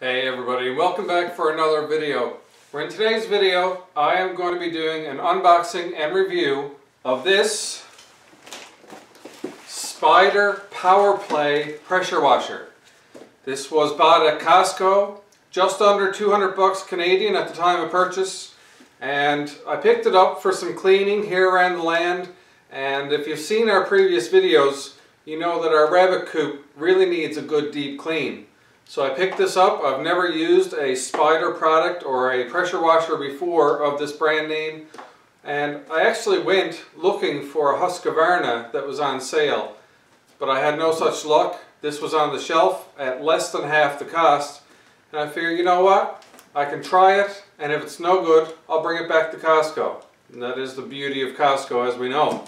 Hey everybody, and welcome back for another video. In today's video, I am going to be doing an unboxing and review of this SPYDER Powerplay pressure washer. This was bought at Costco, just under 200 bucks Canadian at the time of purchase, and I picked it up for some cleaning here around the land. And if you've seen our previous videos, you know that our rabbit coop really needs a good deep clean. So I picked this up. I've never used a SPYDER product or a pressure washer before of this brand name, and I actually went looking for a Husqvarna that was on sale, but I had no such luck. This was on the shelf at less than half the cost, and I figured, you know what, I can try it, and if it's no good, I'll bring it back to Costco. And that is the beauty of Costco, as we know.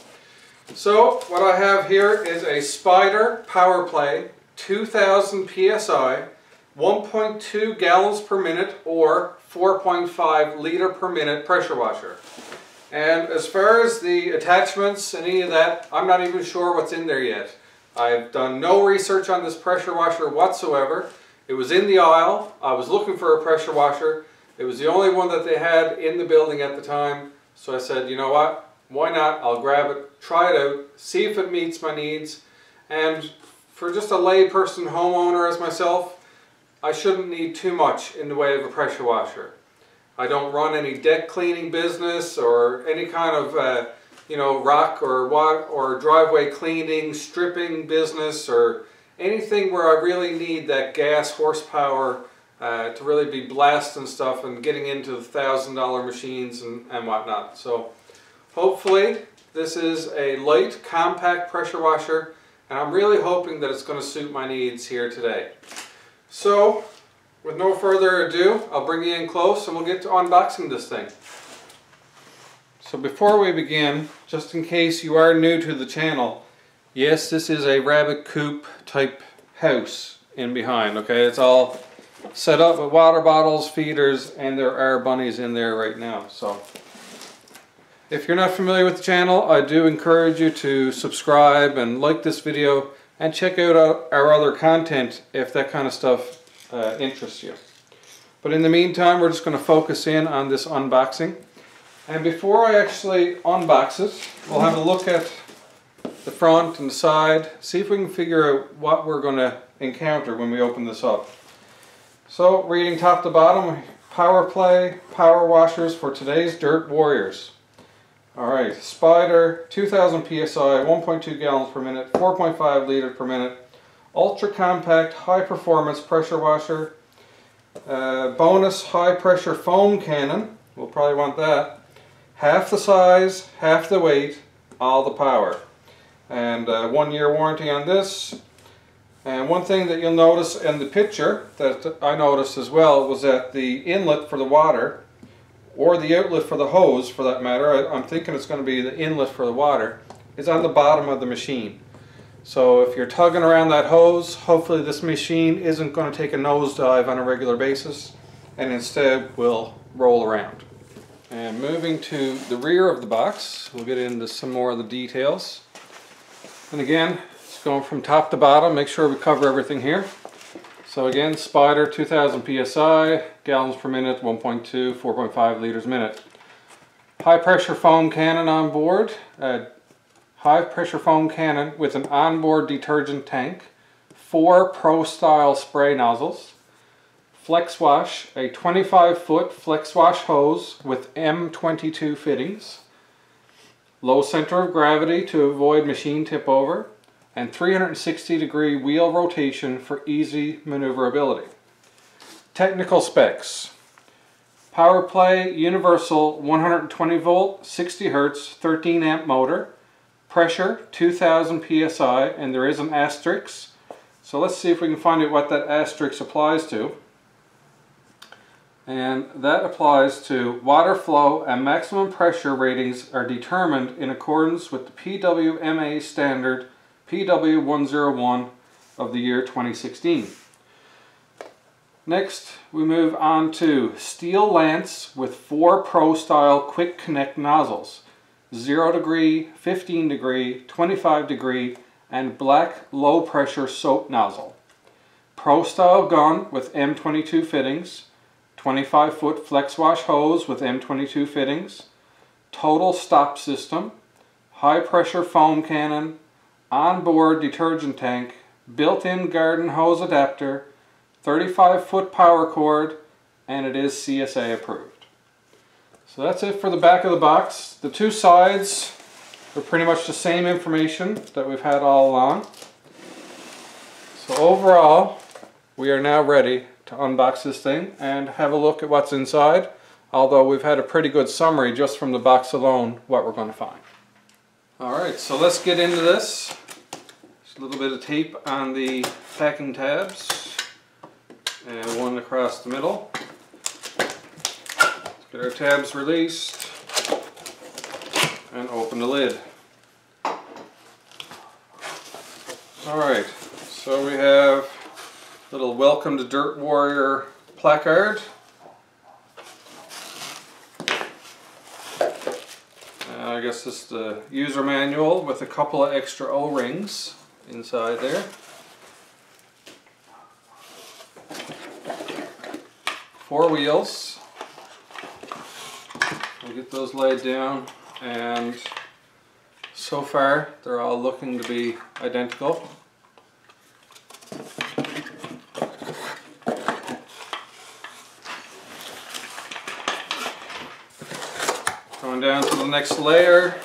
So what I have here is a SPYDER Powerplay 2000 PSI 1.2 gallons per minute or 4.5 liter per minute pressure washer. And as far as the attachments and any of that, I'm not even sure what's in there yet. I've done no research on this pressure washer whatsoever. It was in the aisle. I was looking for a pressure washer. It was the only one that they had in the building at the time. So I said, you know what, why not? I'll grab it, try it out, see if it meets my needs. And for just a lay person homeowner as myself, I shouldn't need too much in the way of a pressure washer. I don't run any deck cleaning business or any kind of rock or driveway cleaning, stripping business, or anything where I really need that gas horsepower to really be blasting stuff and getting into the $1,000 machines and whatnot. So hopefully this is a light, compact pressure washer, and I'm really hoping that it's going to suit my needs here today. So, with no further ado, I'll bring you in close and we'll get to unboxing this thing. So before we begin, just in case you are new to the channel, yes, this is a rabbit coop type house in behind, okay? It's all set up with water bottles, feeders, and there are bunnies in there right now. So, if you're not familiar with the channel, I do encourage you to subscribe and like this video and check out our other content if that kind of stuff interests you. But in the meantime, we're just going to focus in on this unboxing. And before I actually unbox it, we'll have a look at the front and the side, see if we can figure out what we're going to encounter when we open this up. So, reading top to bottom, Powerplay power washers for today's dirt warriors. Alright, SPYDER 2000 PSI 1.2 gallons per minute, 4.5 liter per minute, ultra compact high performance pressure washer, bonus high pressure foam cannon, we'll probably want that, half the size, half the weight, all the power, and 1 year warranty on this. And one thing that you'll notice in the picture that I noticed as well was that the inlet for the water, or the outlet for the hose for that matter, I'm thinking it's going to be the inlet for the water, is on the bottom of the machine. So if you're tugging around that hose, hopefully this machine isn't going to take a nosedive on a regular basis and instead will roll around. And moving to the rear of the box, we'll get into some more of the details. And again, it's going from top to bottom, make sure we cover everything here. So again, SPYDER 2000 PSI, gallons per minute, 1.2, 4.5 liters a minute. High pressure foam cannon on board. High pressure foam cannon with an onboard detergent tank. 4 Pro style spray nozzles. Flex wash, a 25-foot flex wash hose with M22 fittings. Low center of gravity to avoid machine tip over. And 360-degree wheel rotation for easy maneuverability. Technical specs. Powerplay universal 120 volt, 60 hertz, 13 amp motor. Pressure 2000 psi, and there is an asterisk. So let's see if we can find out what that asterisk applies to. And that applies to water flow and maximum pressure ratings are determined in accordance with the PWMA standard PW101 of the year 2016. Next, we move on to steel lance with 4 Pro style quick connect nozzles, 0 degree, 15 degree, 25 degree, and black low pressure soap nozzle. Pro style gun with M22 fittings, 25-foot flex wash hose with M22 fittings, total stop system, high pressure foam cannon, onboard detergent tank, built-in garden hose adapter, 35-foot power cord, and it is CSA approved. So that's it for the back of the box. The two sides are pretty much the same information that we've had all along. So overall, we are now ready to unbox this thing and have a look at what's inside, although we've had a pretty good summary just from the box alone what we're going to find. Alright, so let's get into this. Just a little bit of tape on the packing tabs and one across the middle. Let's get our tabs released and open the lid. Alright, so we have a little Welcome to Dirt Warrior placard. I guess this is the user manual with a couple of extra O-rings inside there. 4 wheels. We'll get those laid down, and so far they're all looking to be identical. Going down to the next layer.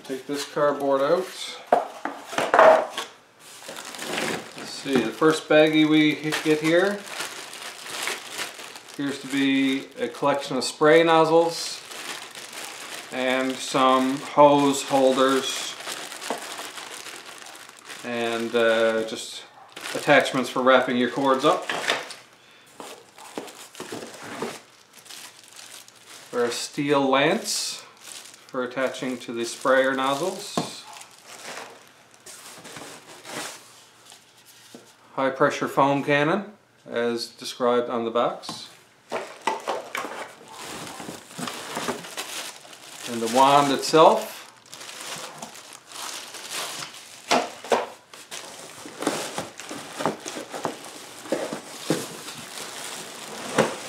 Take this cardboard out. Let's see, the first baggie we get here appears to be a collection of spray nozzles and some hose holders and just attachments for wrapping your cords up. For a steel lance for attaching to the sprayer nozzles. High pressure foam cannon as described on the box. And the wand itself.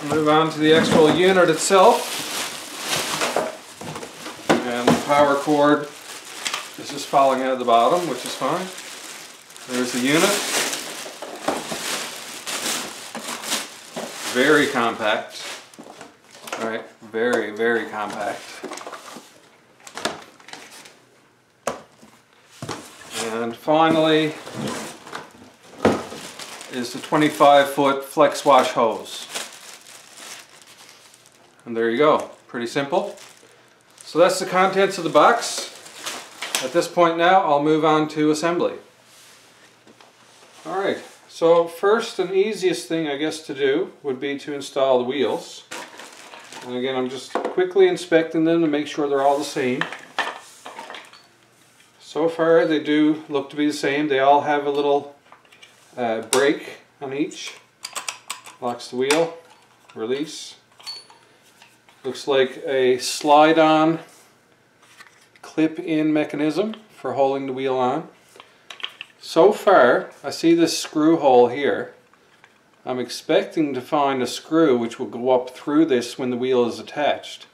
Move on to the actual unit itself. And the power cord is just falling out of the bottom, which is fine. There's the unit. Very compact. Alright, very, very compact. And finally is the 25-foot flex wash hose. And there you go. Pretty simple. So that's the contents of the box. At this point now, I'll move on to assembly. Alright, so first and easiest thing I guess to do would be to install the wheels. And again, I'm just quickly inspecting them to make sure they're all the same. So far they do look to be the same. They all have a little brake on each. Locks the wheel, release. Looks like a slide-on clip-in mechanism for holding the wheel on. So far, I see this screw hole here. I'm expecting to find a screw which will go up through this when the wheel is attached,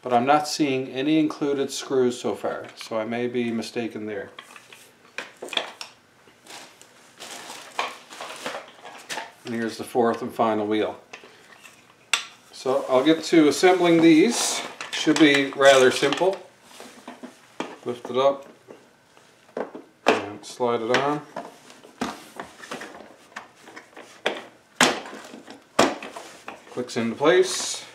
but I'm not seeing any included screws so far, so I may be mistaken there. And here's the fourth and final wheel. So I'll get to assembling these. Should be rather simple. Lift it up and slide it on. Clicks into place.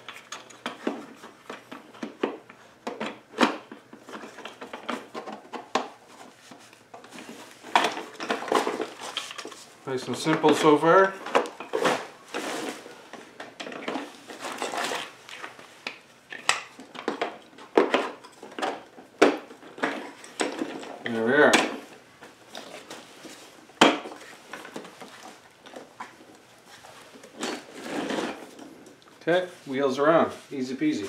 Nice and simple so far. There we are. Okay, wheels are on. Easy peasy.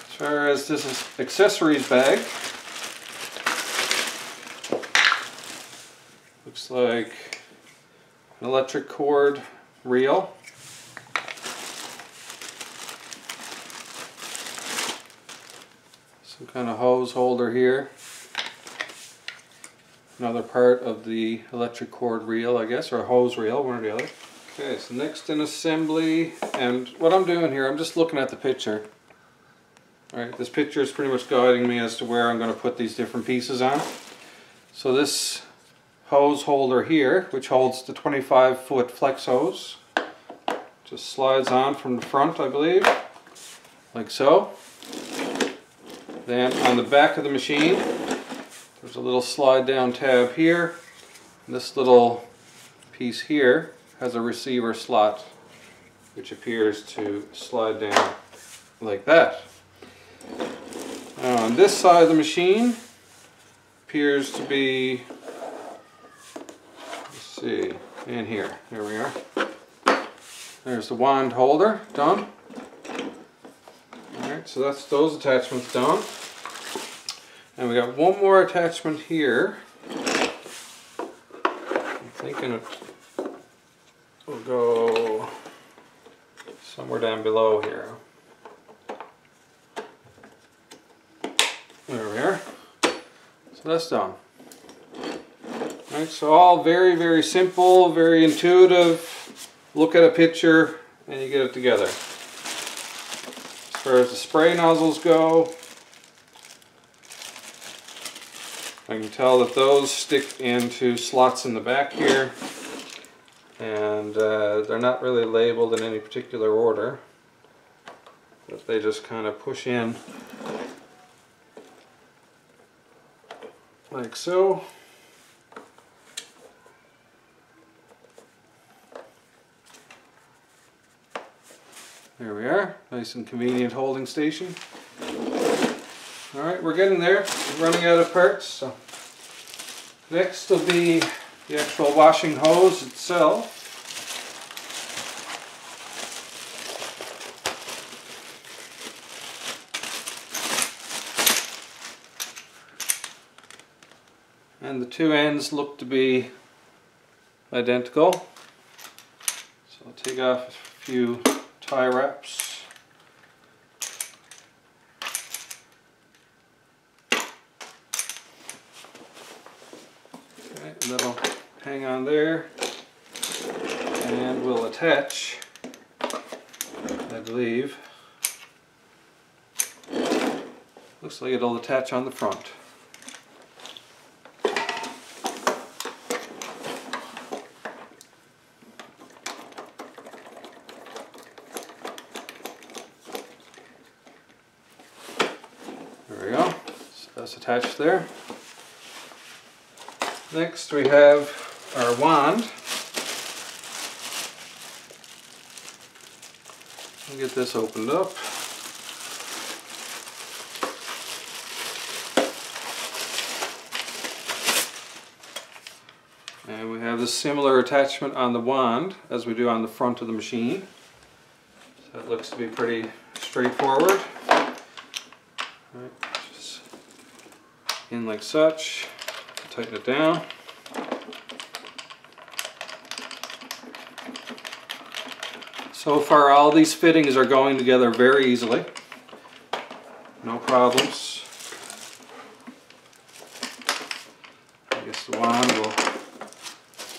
As far as this is accessories bag, Looks like an electric cord reel. Some kind of hose holder here. Another part of the electric cord reel, I guess, or a hose reel, one or the other. Okay, so next in assembly, and what I'm doing here, I'm just looking at the picture. Alright, this picture is pretty much guiding me as to where I'm going to put these different pieces on. So this hose holder here, which holds the 25-foot flex hose, just slides on from the front, I believe, like so. Then on the back of the machine, there's a little slide down tab here. This little piece here has a receiver slot, which appears to slide down like that. Now on this side of the machine appears to be, let's see, in here. There we are. There's the wand holder done. Alright, so that's those attachments done. And we got one more attachment here. I'm thinking it will go somewhere down below here. There we are. So that's done. Alright, so all very, very simple, very intuitive. Look at a picture and you get it together. As far as the spray nozzles go, I can tell that those stick into slots in the back here, and they're not really labeled in any particular order, but they just kind of push in like so. There we are, nice and convenient holding station. Alright, we're getting there, we're running out of parts. So next will be the actual washing hose itself. And the two ends look to be identical. So I'll take off a few tie wraps. Okay, that'll hang on there, and we'll attach, I believe. Looks like it'll attach on the front. There we go. So that's attached there. Next we have our wand. I'll get this opened up. And we have this similar attachment on the wand as we do on the front of the machine. So it looks to be pretty straightforward. Right, just in like such. Tighten it down. So far all these fittings are going together very easily. No problems. I guess the wand will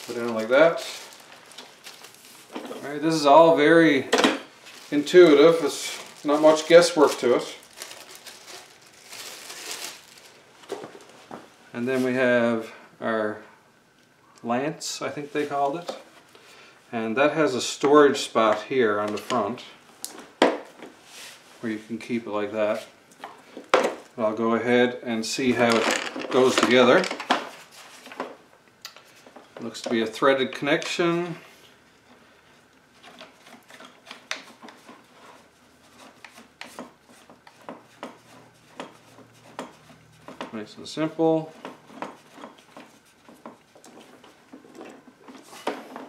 put in like that. Alright, this is all very intuitive. There's not much guesswork to it. And then we have our lance, I think they called it. And that has a storage spot here on the front where you can keep it like that. But I'll go ahead and see how it goes together. Looks to be a threaded connection. Nice and simple.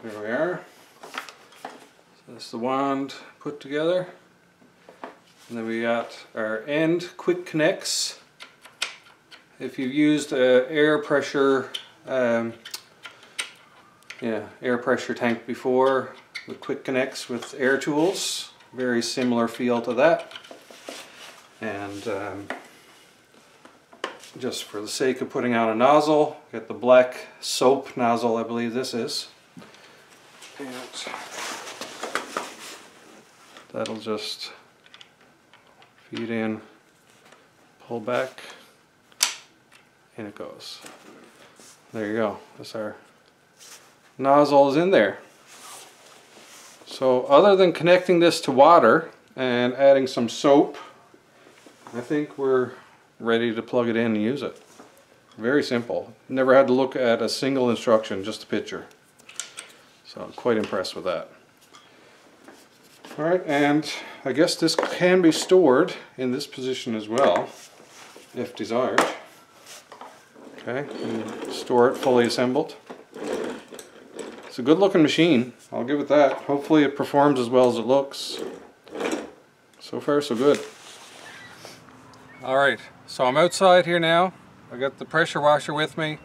There we are. So that's the wand put together. And then we got our end quick connects. If you've used air pressure air pressure tank before with quick connects with air tools. Very similar feel to that. And just for the sake of putting out a nozzle, get the black soap nozzle, I believe this is. And that'll just feed in, pull back, and it goes. There you go. That's our nozzle is in there. So other than connecting this to water and adding some soap, I think we're ready to plug it in and use it. Very simple. Never had to look at a single instruction, just a picture. So I'm quite impressed with that. Alright, and I guess this can be stored in this position as well, if desired. Okay, and store it fully assembled. It's a good looking machine, I'll give it that. Hopefully it performs as well as it looks. So far so good. Alright, so I'm outside here now. I got the pressure washer with me.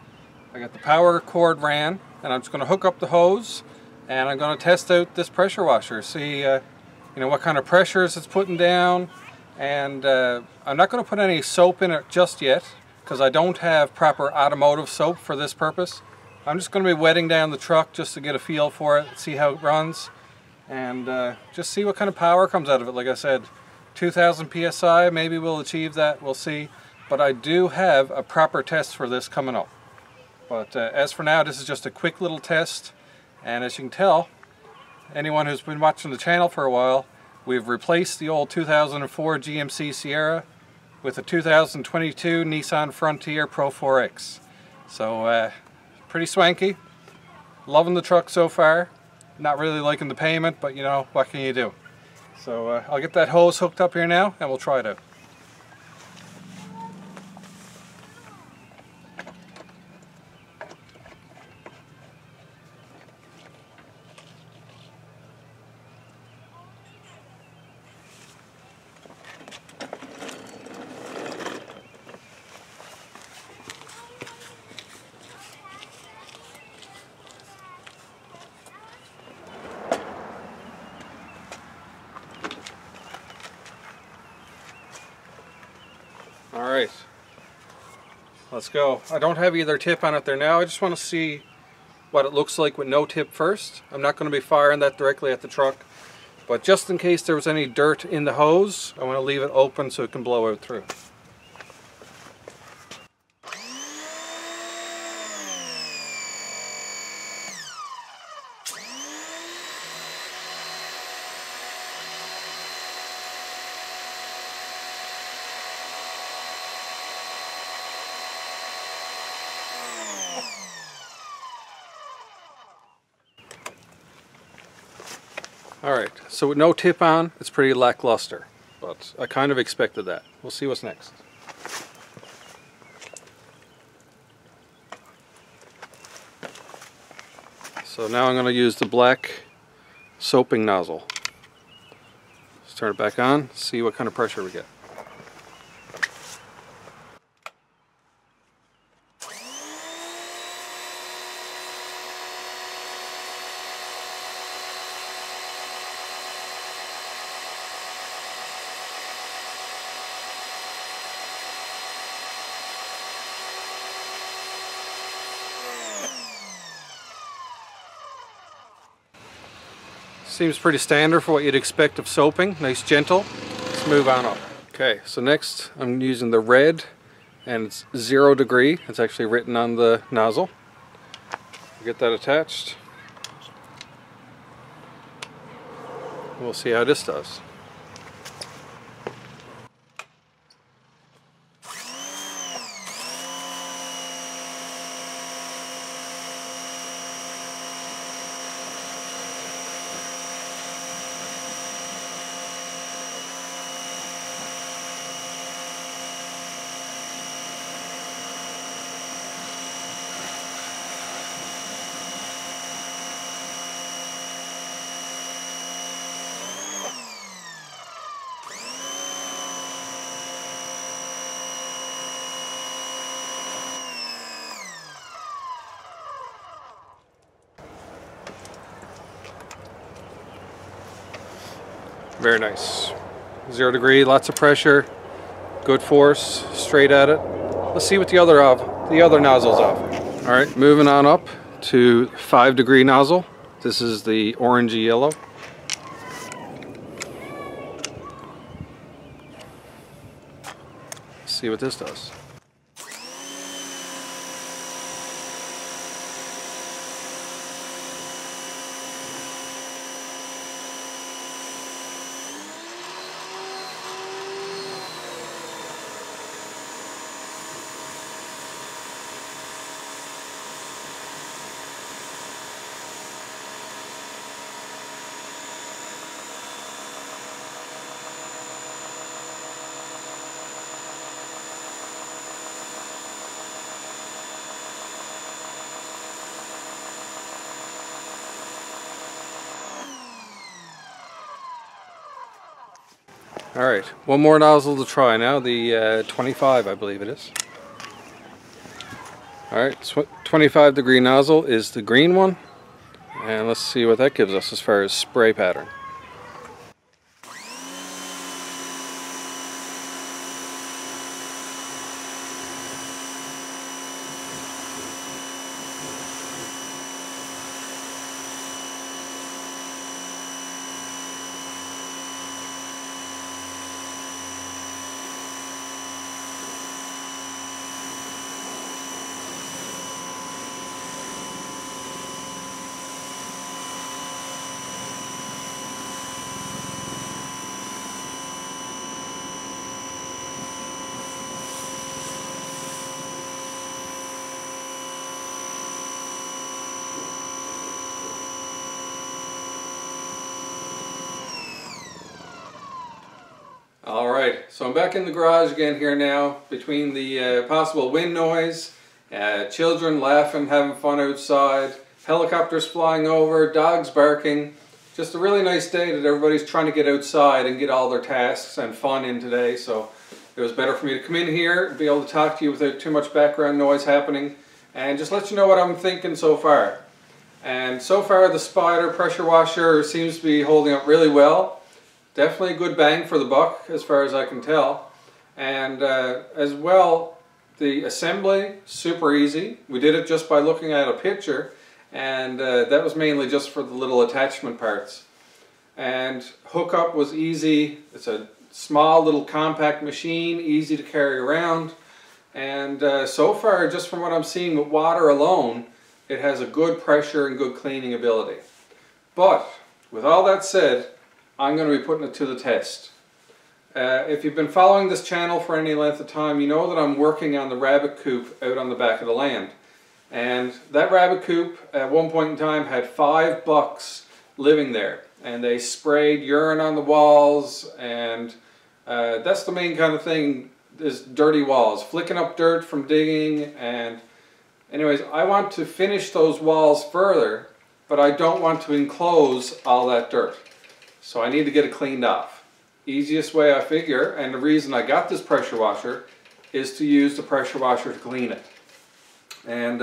I got the power cord ran, and I'm just going to hook up the hose and I'm going to test out this pressure washer. See you know, what kind of pressures it's putting down. And I'm not going to put any soap in it just yet because I don't have proper automotive soap for this purpose. I'm just going to be wetting down the truck just to get a feel for it, see how it runs, and just see what kind of power comes out of it. Like I said, 2000 psi, maybe we'll achieve that, we'll see. But I do have a proper test for this coming up. But as for now, this is just a quick little test, and as you can tell, anyone who's been watching the channel for a while, we've replaced the old 2004 GMC Sierra with a 2022 Nissan Frontier Pro 4X. So pretty swanky. Loving the truck so far. Not really liking the payment, but you know, what can you do? So I'll get that hose hooked up here now and we'll try it out. Alright, let's go. I don't have either tip on it there now. I just want to see what it looks like with no tip first. I'm not going to be firing that directly at the truck, but just in case there was any dirt in the hose, I want to leave it open so it can blow out through. Alright, so with no tip on, it's pretty lackluster, but I kind of expected that. We'll see what's next. So now I'm going to use the black soaping nozzle. Let's turn it back on, see what kind of pressure we get. Seems pretty standard for what you'd expect of soaping. Nice gentle. Let's move on up. Okay, so next I'm using the red, and it's 0 degree. It's actually written on the nozzle. Get that attached. We'll see how this does. Very nice. 0 degree, lots of pressure, good force, straight at it. Let's see what the other nozzles of. All right, moving on up to 5 degree nozzle. This is the orangey yellow. Let's see what this does. Alright, one more nozzle to try now, the 25 I believe it is. Alright, 25 degree nozzle is the green one, and let's see what that gives us as far as spray pattern. Alright, so I'm back in the garage again here now, between the possible wind noise, children laughing, having fun outside, helicopters flying over, dogs barking. Just a really nice day that everybody's trying to get outside and get all their tasks and fun in today, so it was better for me to come in here and be able to talk to you without too much background noise happening and just let you know what I'm thinking so far. And so far the Spyder pressure washer seems to be holding up really well. Definitely a good bang for the buck as far as I can tell. And as well, the assembly, super easy. We did it just by looking at a picture, and that was mainly just for the little attachment parts. And hookup was easy. It's a small little compact machine, easy to carry around. And so far, just from what I'm seeing with water alone, it has a good pressure and good cleaning ability. But with all that said, I'm going to be putting it to the test. If you've been following this channel for any length of time, you know that I'm working on the rabbit coop out on the back of the land. And that rabbit coop at one point in time had 5 bucks living there. And they sprayed urine on the walls, and that's the main kind of thing, is dirty walls. Flicking up dirt from digging, and anyways, I want to finish those walls further, but I don't want to enclose all that dirt. So I need to get it cleaned off. Easiest way I figure, and the reason I got this pressure washer, is to use the pressure washer to clean it. And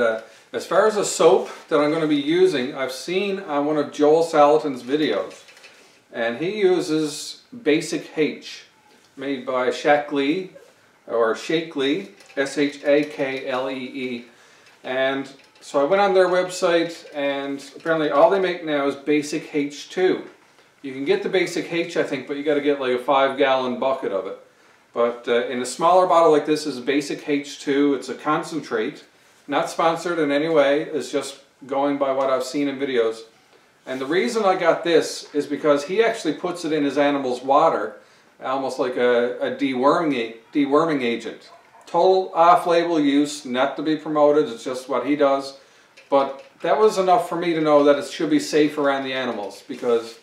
as far as a soap that I'm going to be using, I've seen on one of Joel Salatin's videos, and he uses Basic H, made by Shaklee, or Shaklee, S-H-A-K-L-E-E. And so I went on their website, and apparently all they make now is Basic H2. You can get the Basic H, I think, but you got to get like a 5-gallon bucket of it. But in a smaller bottle like this is Basic H2. It's a concentrate, not sponsored in any way. It's just going by what I've seen in videos. And the reason I got this is because he actually puts it in his animals' water, almost like a deworming agent. Total off-label use, not to be promoted. It's just what he does. But that was enough for me to know that it should be safe around the animals, because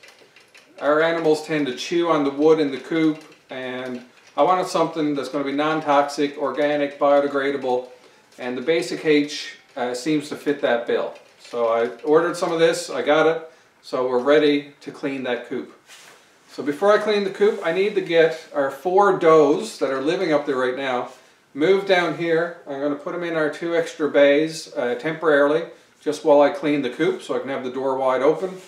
our animals tend to chew on the wood in the coop, and I wanted something that's going to be non-toxic, organic, biodegradable, and the Basic H seems to fit that bill. So I ordered some of this, I got it, so we're ready to clean that coop. So before I clean the coop, I need to get our 4 does that are living up there right now moved down here. I'm going to put them in our 2 extra bays temporarily, just while I clean the coop so I can have the door wide open.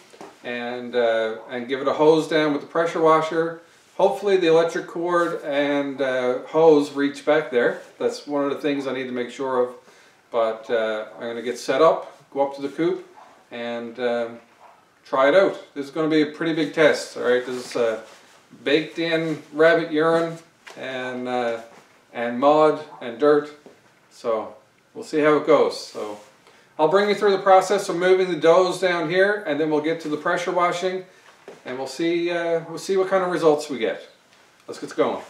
and give it a hose down with the pressure washer. Hopefully the electric cord and hose reach back there. That's one of the things I need to make sure of. But I'm going to get set up, go up to the coop, and try it out. This is going to be a pretty big test. All right, this is baked in rabbit urine and mud and dirt. So we'll see how it goes. So I'll bring you through the process of moving the doughs down here, and then we'll get to the pressure washing, and we'll see what kind of results we get. Let's get going.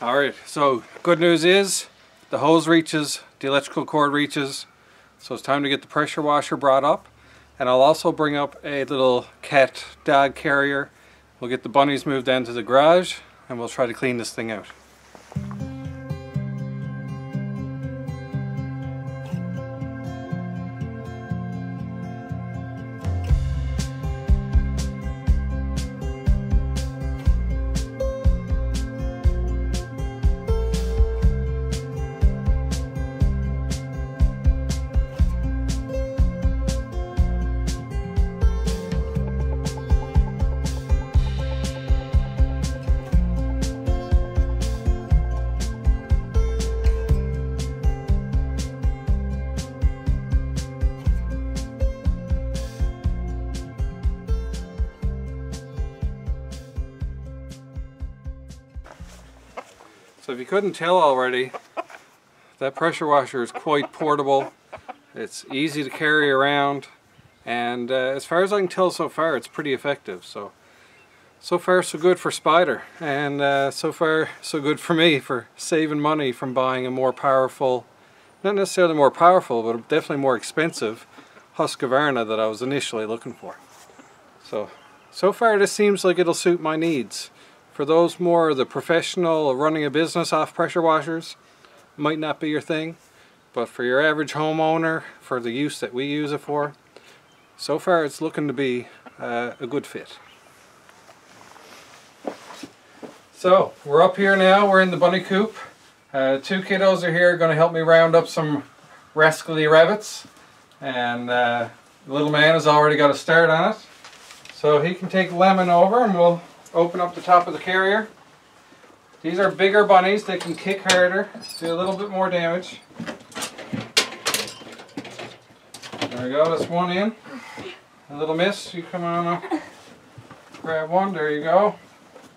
Alright, so good news is the hose reaches, the electrical cord reaches, so it's time to get the pressure washer brought up. And I'll also bring up a little cat dog carrier. We'll get the bunnies moved down to the garage and we'll try to clean this thing out. So if you couldn't tell already, that pressure washer is quite portable. It's easy to carry around, and as far as I can tell so far, it's pretty effective. So far so good for Spyder, and so far so good for me for saving money from buying a more powerful, not necessarily more powerful, but definitely more expensive Husqvarna that I was initially looking for. So far this seems like it'll suit my needs. For those more the professional running a business off pressure washers, might not be your thing, but for your average homeowner, for the use that we use it for, so far it's looking to be a good fit. So we're up here now, we're in the bunny coop. Two kiddos are here going to help me round up some rascally rabbits, and the little man has already got a start on it. So he can take Lemon over and we'll open up the top of the carrier. These are bigger bunnies, they can kick harder, do a little bit more damage. There we go, that's one in. A little miss, you come on up, grab one, there you go.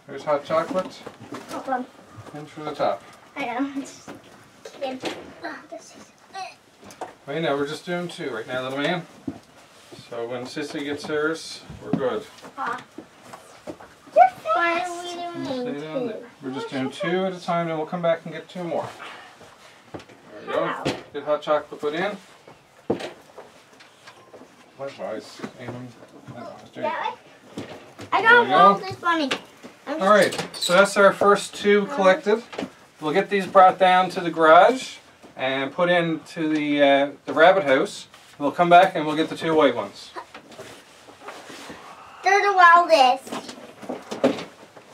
There's hot chocolate. In through the top. I know, Wait, now we're just doing two right now, little man. So when Sissy gets hers, we're good. You're Why are we doing Stay down there. We're just doing 2 at a time, then we'll come back and get 2 more. There we go. Get hot chocolate put in. Likewise, aim that way? I don't want this bunny. Alright, so that's our first 2 collected. We'll get these brought down to the garage and put into the rabbit house. We'll come back and we'll get the 2 white ones. They're the wildest.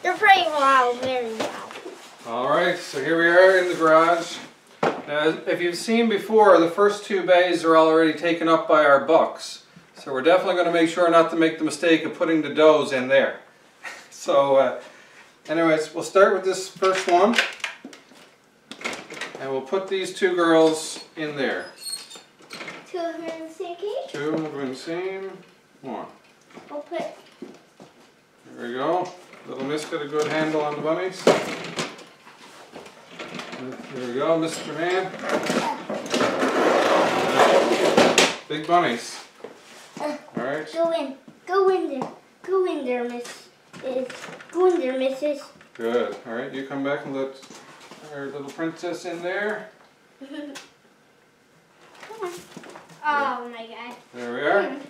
They're pretty wild, very wild. Alright, so here we are in the garage. Now, if you've seen before, the first 2 bays are already taken up by our bucks. So we're definitely going to make sure not to make the mistake of putting the does in there. So anyways, we'll start with this first one. And we'll put these 2 girls in there. 2 of them in the same cage? 2 of them in the same one. We'll put... There we go. Little Miss got a good handle on the bunnies. There we go, Mr. Man. Big bunnies. Alright. Go in. Go in there. Go in there, Miss. Go in there, Mrs. Good. Alright, you come back and let our little princess in there. Come on. Oh my god. There we are.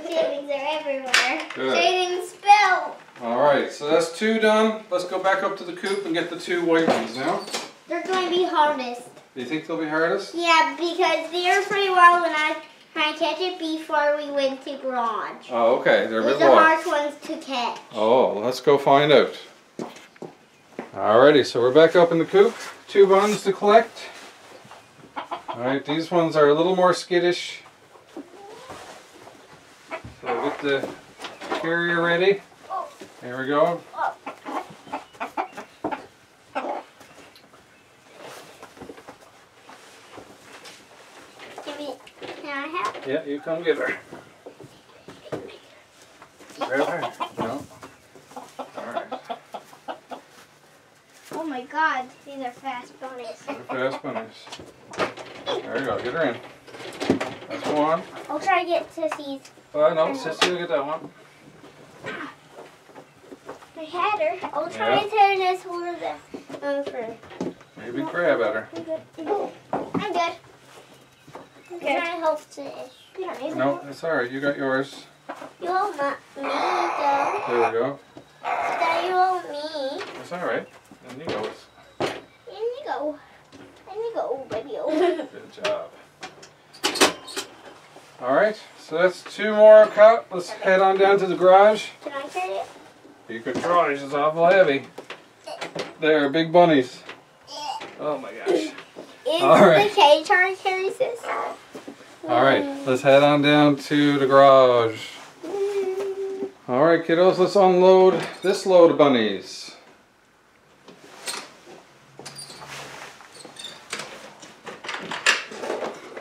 Shavings are everywhere. Good. They didn't spill. Alright, so that's 2 done. Let's go back up to the coop and get the 2 white ones now. They're going to be hardest. Do you think they'll be hardest? Yeah, because they were pretty wild when I tried to catch it before we went to garage. Oh, okay. They're a bit the wild. hard ones to catch. Oh, let's go find out. Alrighty, so we're back up in the coop. 2 buns to collect. Alright, these ones are a little more skittish. So get the carrier ready. There we go. Can I have? Yeah, you come get her. Grab her. No. Alright. Oh my god, these are fast bunnies. They're fast bunnies. There you go, get her in. That's 1. I'll try to get Sissy's. Oh, no, Sissy will get that one. I had her. I'll try to turn this one over. Maybe grab at her. I'm good. I'm good. I'm trying to help Sis. No, it's alright, you got yours. You want me, though. There we go. That you want me. It's alright. And you go. In you go. In you go, baby. Good job. Alright, so that's 2 more cut. Let's head on down to the garage. Can I carry it? You could try, it's awful heavy. There, big bunnies. Oh my gosh. Is Alright. the cage hard to carry, Sis? Alright, let's head on down to the garage. Alright kiddos, let's unload this load of bunnies.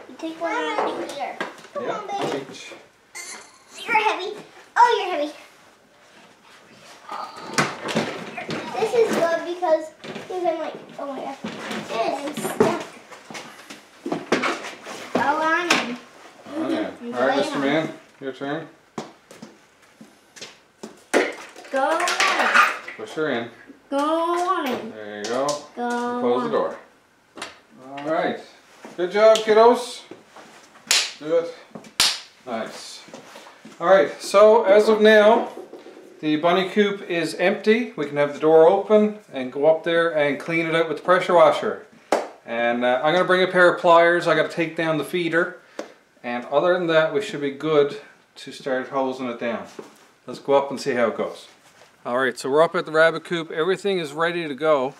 You take one out of here. Yeah, each. You're heavy. Oh, you're heavy. This is good because I'm like, oh my gosh. I'm stuck. Go on in. Oh yeah. Alright, Mr. Man, your turn. Go on Push her in. in. Go on in. There you go. Go Close on. the door. Alright. Good job, kiddos. Do it. Nice. Alright, so as of now, the bunny coop is empty. We can have the door open and go up there and clean it out with the pressure washer. And I'm going to bring a pair of pliers. I got to take down the feeder. And other than that, we should be good to start hosing it down. Let's go up and see how it goes. Alright, so we're up at the rabbit coop. Everything is ready to go.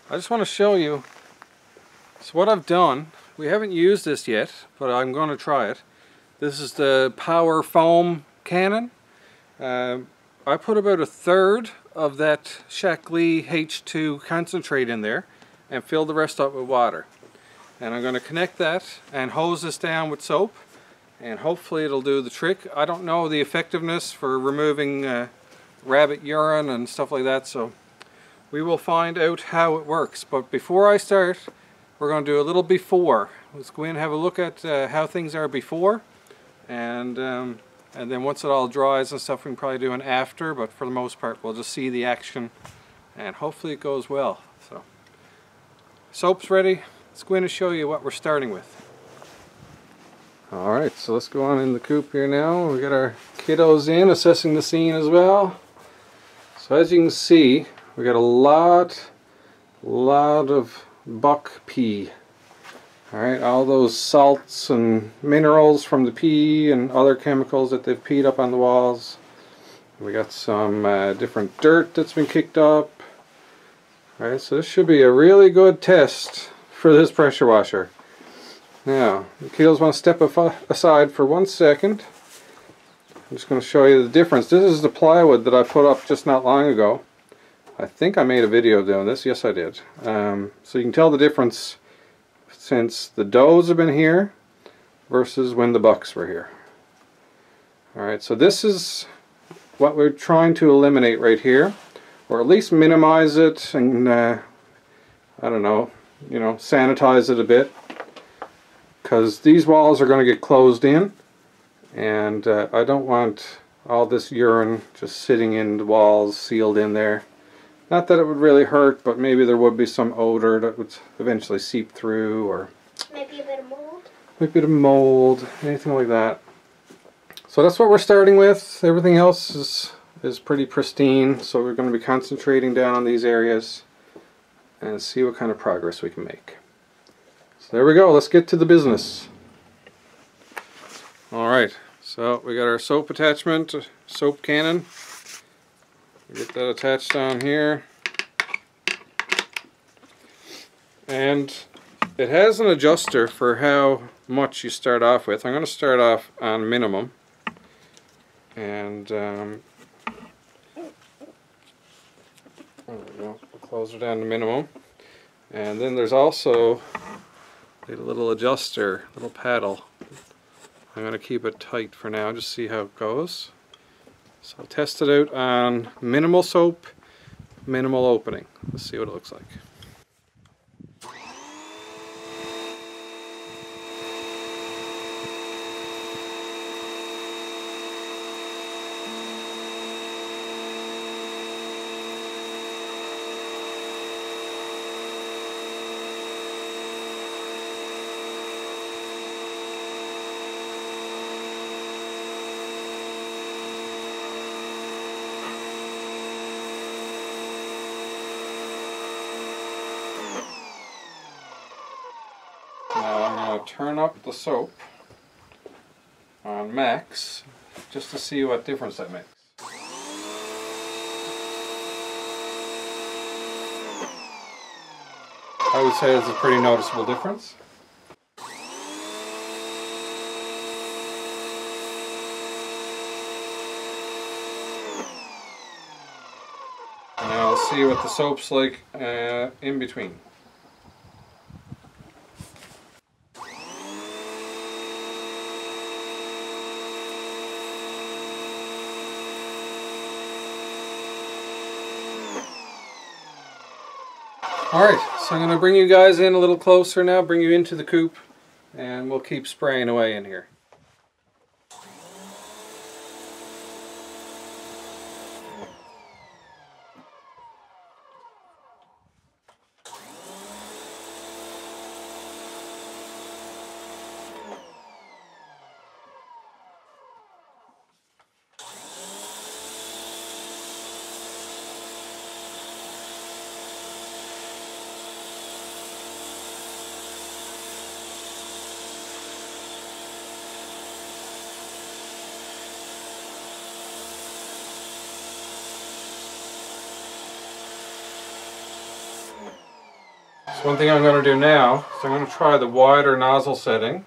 I just want to show you. So what I've done, we haven't used this yet, but I'm going to try it. This is the Power Foam cannon. I put about 1/3 of that Shackley H2 concentrate in there and fill the rest up with water. And I'm going to connect that and hose this down with soap, and hopefully it'll do the trick. I don't know the effectiveness for removing rabbit urine and stuff like that, so we will find out how it works. But before I start, we're going to do a little before. Let's go in and have a look at how things are before, and and then once it all dries and stuff, we can probably do an after, but for the most part we'll just see the action and hopefully it goes well. So soap's ready. Let's go in and show you what we're starting with. Alright, so let's go on in the coop here now. We got our kiddos in, assessing the scene as well. So as you can see, we got a lot of buck pee. Alright, all those salts and minerals from the pee and other chemicals that they've peed up on the walls. We got some different dirt that's been kicked up. Alright, so this should be a really good test for this pressure washer. Now, the kiddos want to step aside for 1 second. I'm just going to show you the difference. This is the plywood that I put up just not long ago. I think I made a video doing this. Yes, I did. So you can tell the difference since the does have been here versus when the bucks were here. Alright, so this is what we're trying to eliminate right here, or at least minimize it and I don't know, sanitize it a bit. Because these walls are going to get closed in, and I don't want all this urine just sitting in the walls, sealed in there. Not that it would really hurt, but maybe there would be some odor that would eventually seep through, or maybe a bit of mold. Maybe a bit of mold, anything like that. So that's what we're starting with. Everything else is pretty pristine, so we're going to be concentrating down on these areas and see what kind of progress we can make. There we go, let's get to the business. Alright, so we got our soap attachment, soap cannon. We get that attached on here. And it has an adjuster for how much you start off with. I'm going to start off on minimum. And there we go, we'll close it down to minimum. And then there's also a little adjuster, little paddle. I'm going to keep it tight for now, just see how it goes. So I'll test it out on minimal soap, minimal opening. Let's see what it looks like. Now I'm going to turn up the soap on max just to see what difference that makes. I would say it's a pretty noticeable difference. Now I'll see what the soap's like in between. Alright, so I'm going to bring you guys in a little closer now, bring you into the coop, and we'll keep spraying away in here. So one thing I'm going to do now is I'm going to try the wider nozzle setting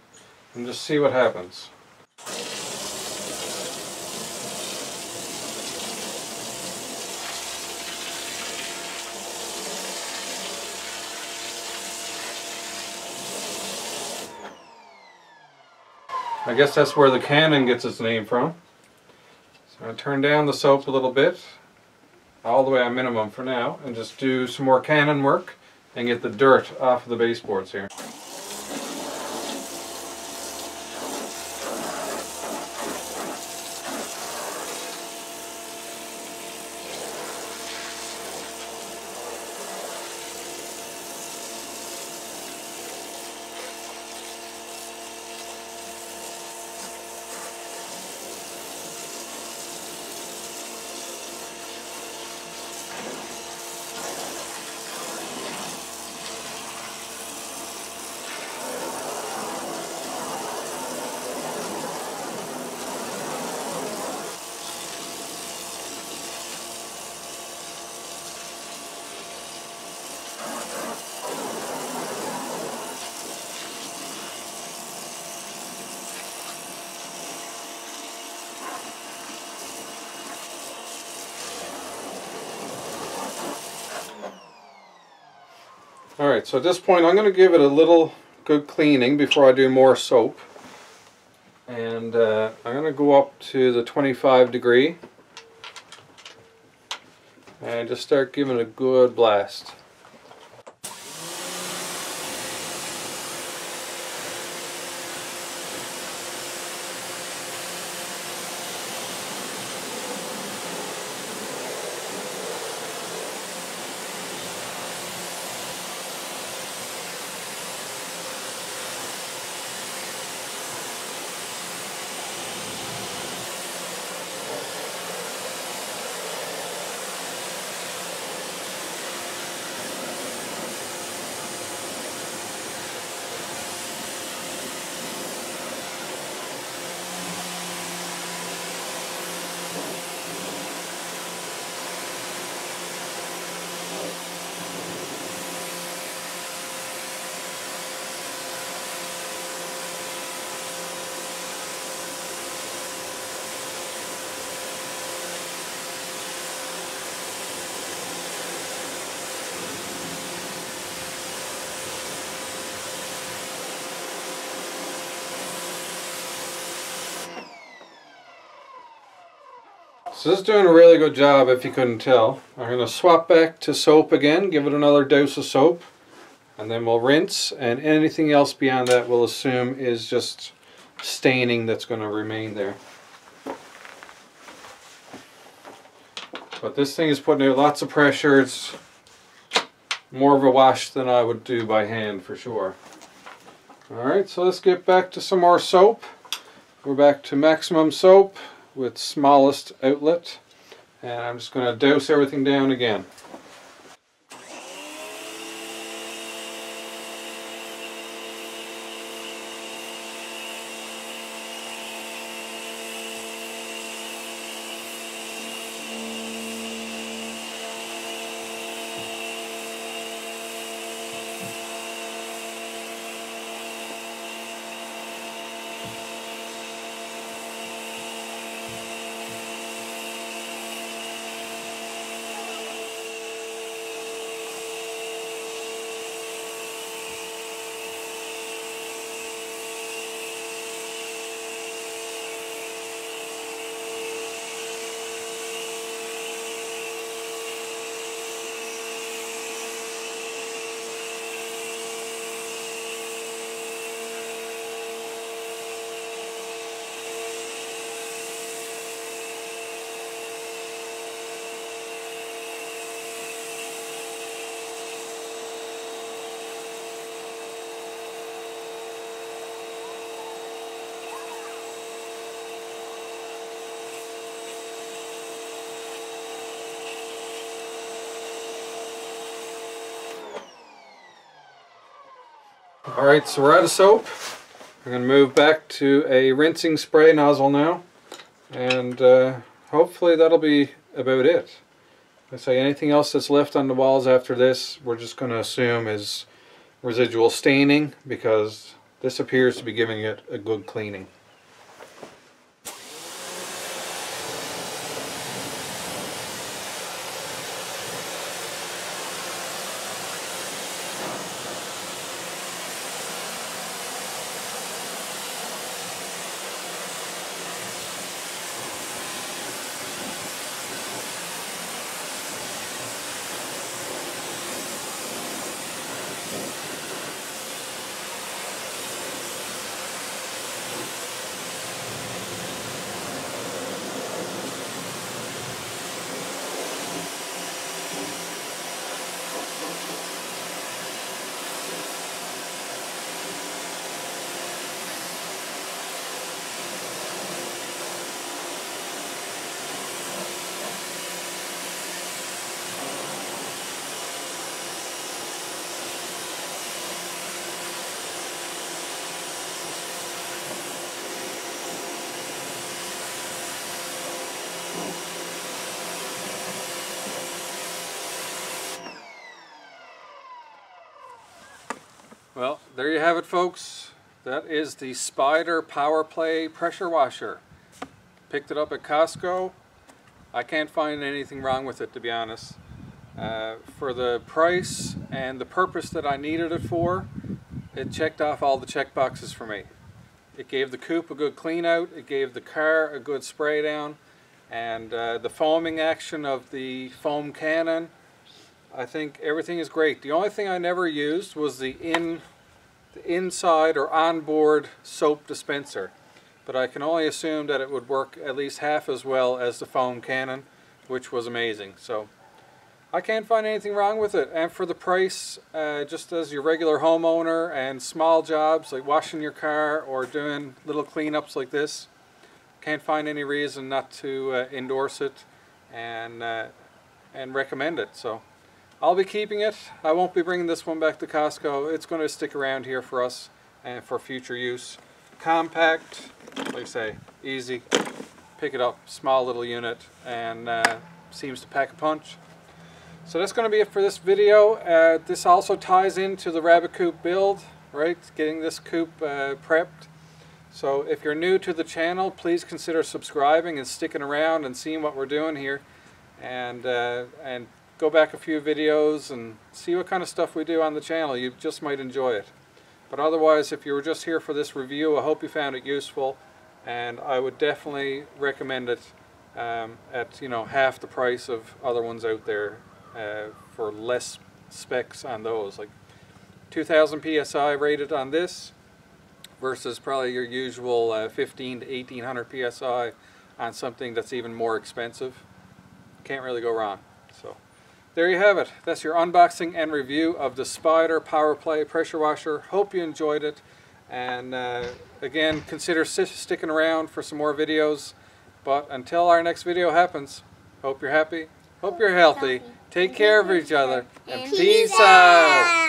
and just see what happens. I guess that's where the cannon gets its name from. So I'm going to turn down the soap a little bit, all the way on minimum for now, and just do some more cannon work and get the dirt off of the baseboards here. Alright, so at this point I'm going to give it a little good cleaning before I do more soap. And I'm going to go up to the 25 degree and just start giving it a good blast. So this is doing a really good job if you couldn't tell. I'm going to swap back to soap again, give it another dose of soap, and then we'll rinse, and anything else beyond that we'll assume is just staining that's going to remain there. But this thing is putting out lots of pressure. It's more of a wash than I would do by hand for sure. Alright, so let's get back to some more soap. We're back to maximum soap with smallest outlet, and I'm just going to douse everything down again. Alright, so we're out of soap. I'm going to move back to a rinsing spray nozzle now, and hopefully that'll be about it. I say anything else that's left on the walls after this we're just going to assume is residual staining, because this appears to be giving it a good cleaning. Well, there you have it, folks. That is the SPYDER Powerplay pressure washer. Picked it up at Costco. I can't find anything wrong with it, to be honest. For the price and the purpose that I needed it for, it checked off all the check boxes for me. It gave the Coop a good clean out, it gave the car a good spray down, and the foaming action of the foam cannon, I think everything is great. The only thing I never used was the inside or onboard soap dispenser, but I can only assume that it would work at least half as well as the foam cannon, which was amazing. So I can't find anything wrong with it, and for the price, just as your regular homeowner and small jobs like washing your car or doing little cleanups like this, can't find any reason not to endorse it and recommend it. So I'll be keeping it. I won't be bringing this one back to Costco. It's going to stick around here for us and for future use. Compact, like I say, easy, pick it up, small little unit, and seems to pack a punch. So that's going to be it for this video. This also ties into the rabbit coop build, right? Getting this coop prepped. So if you're new to the channel, please consider subscribing and sticking around and seeing what we're doing here, and go back a few videos and see what kind of stuff we do on the channel. You just might enjoy it. But otherwise, if you were just here for this review, I hope you found it useful, and I would definitely recommend it at, you know, half the price of other ones out there. For less specs on those, like 2000 psi rated on this versus probably your usual 15 to 1800 psi on something that's even more expensive. Can't really go wrong. So there you have it. That's your unboxing and review of the SPYDER Powerplay pressure washer. Hope you enjoyed it, and again, consider sticking around for some more videos. But until our next video happens, hope you're happy, hope you're healthy. Take care of each other, and peace out.